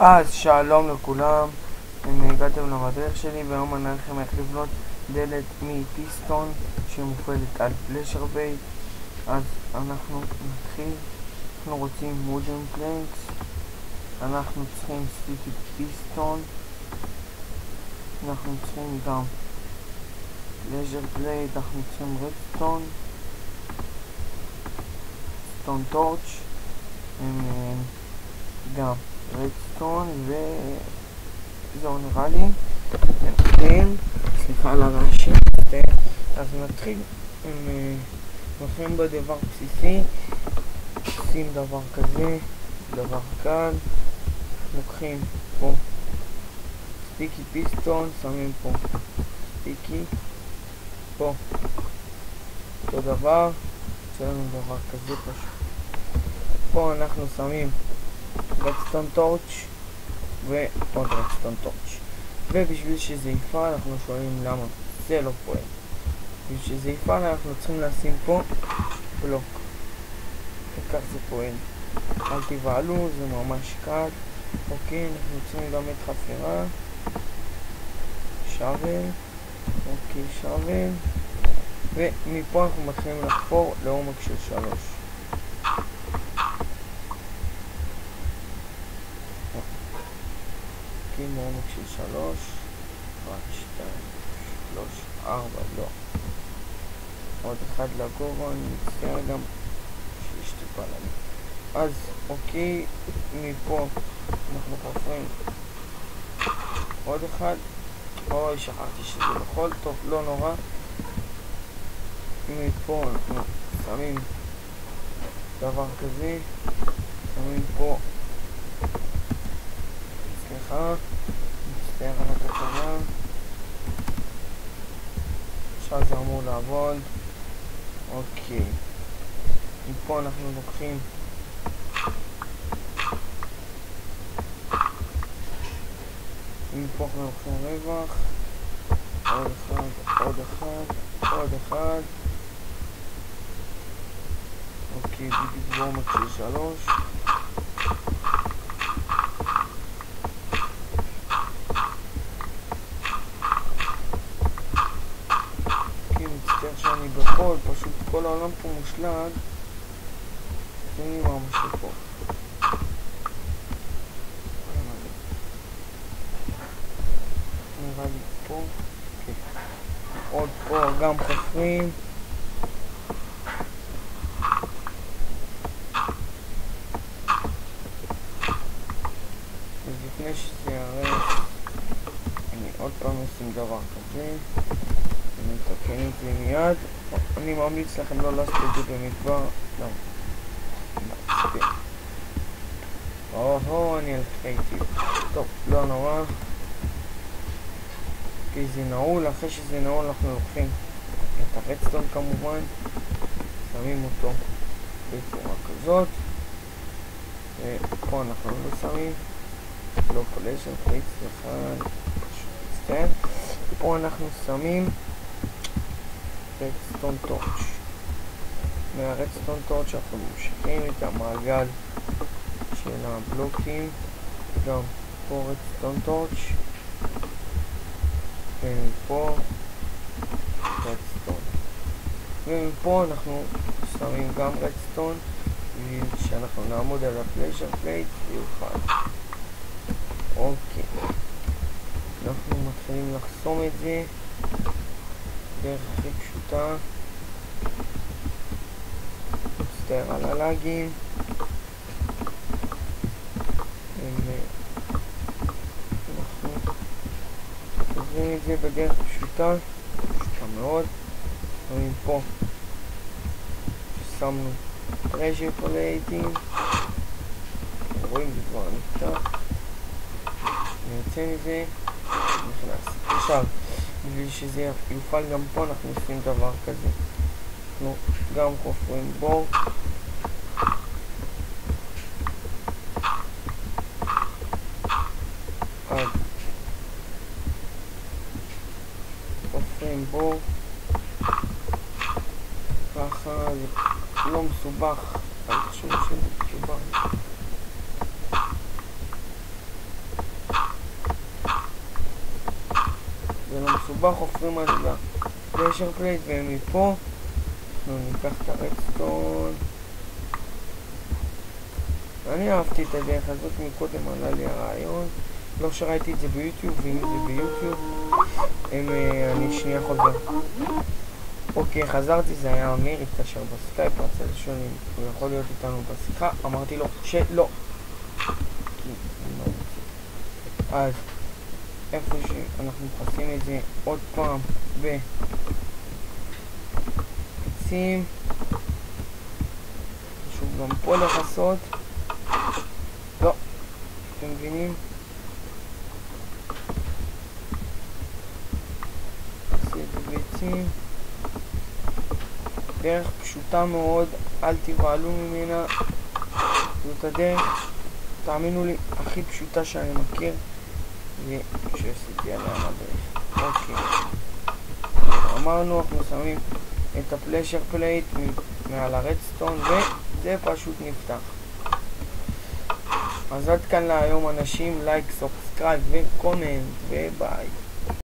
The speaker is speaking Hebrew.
אז שלום לכולם, אם הגעתם למדריך שלי, והיום אני אראה לכם איך לבנות דלת מפיסטון שמופעלת על פלשר בייט. אז אנחנו נתחיל. אנחנו רוצים וודן פלנקס, אנחנו צריכים סטיקי פיסטון, אנחנו צריכים גם פלשר בלייד, אנחנו צריכים רדסטון, סטון טורץ', גם רדסטון, וזהו נראה לי. נתחיל, סליחה על הרעשים. אז נתחיל מתחילים בדבר בסיסי. עושים דבר כזה, דבר קל, לוקחים פה סטיקי פיסטון, שמים פה סטיקי, פה אותו דבר, יוצא לנו דבר כזה פשוט. פה אנחנו שמים רדסטון טורץ' ועוד רדסטון טורץ', ובשביל שזה יפעל אנחנו שואלים למה זה לא פועל. בשביל שזה יפעל אנחנו צריכים לשים פה בלוק, וכך זה פועל. אל תבעלו, זה ממש קל. אוקיי, אנחנו צריכים גם את חפירה, שוול, אוקיי, שוול, ומפה אנחנו מתחילים לחפור לעומק של 3. מעומק של 3, 1, 2, 3, 4, לא. עוד אחד לגובה, אני מצטער גם שיש טיפה לנו. אז אוקיי, מפה אנחנו חופרים עוד אחד. אוי, שכחתי שזה בחול, טוב, לא נורא. מפה אנחנו שמים דבר כזה, שמים פה, סליחה, מצטער על הכתבה. עכשיו זה אמור לעבוד. אוקיי, מפה אנחנו לוקחים מפה אנחנו לוקחים רווח, עוד אחד, עוד אחד, עוד אחד. אוקיי, בדיוק בעומק של 3. שאני בחול, פשוט כל העולם פה מושלג. תראי מה משהו פה. נראה לי פה. עוד פה גם חופרים. אז לפני שזה יערך, אני עוד פעם עושים דבר כזה. אני מתקן את זה מיד. אני ממליץ לכם לא לעשות את זה במדבר. לא. מצפה. אני אלפייתי. טוב, לא נורא. כי זה נעול. אחרי שזה נעול אנחנו לוקחים את הרדסטון כמובן. שמים אותו בצורה כזאת. ופה אנחנו לא שמים. לא פלשר פלייט, סליחה. מצטער. פה אנחנו שמים רדסטון טורץ'. מהרדסטון טורץ' אנחנו ממשיכים את המעגל של הבלוקים, גם פה רדסטון טורץ', ומפה רדסטון, ומפה אנחנו שמים גם רדסטון בשביל שאנחנו נעמוד על הפלשר פלייט ויוכל. אוקיי, אנחנו מתחילים לחסום את זה דרך הכי פשוטה. מצטער על הלאגים. אנחנו עוברים את זה בדרך פשוטה, פשוטה מאוד. ומפה שמנו טרז'ר פלייטים, רואים זה כבר נפתח, נרצה מזה, נכנס. עכשיו בשביל שזה יופעל גם פה אנחנו עושים דבר כזה. אנחנו גם חופרים בור. חופרים בור. ככה זה לא מסובך. אל תחשבו שזה מסובך. מסובך, חופרים אז לפלשר פלייט, ומפה אנחנו ניקח את הרדסטון. אני אהבתי את הדרך הזאת, מקודם עלה לי הרעיון, לא שראיתי את זה ביוטיוב, ואם זה ביוטיוב אני שנייה חוזר. אוקיי, חזרתי, זה היה אמיר, התקשר בסקייפ, רצה לשאול אם הוא יכול להיות איתנו בשיחה, אמרתי לו שלא. אז איפה שאנחנו מחפשים את זה עוד פעם בקצים, חשוב גם פה לחסות. לא, אתם מבינים? נעשה את זה ביצים. דרך פשוטה מאוד, אל תבעלו ממנה. זאת הדרך, תאמינו לי, הכי פשוטה שאני מכיר, ושעשיתי עליה מדריך. אוקיי, אמרנו, אנחנו שמים את הפלשר פלייט מעל הרדסטון, וזה פשוט נפתח. אז עד כאן להיום אנשים, לייק, סאבסקרייב וקומנט, וביי.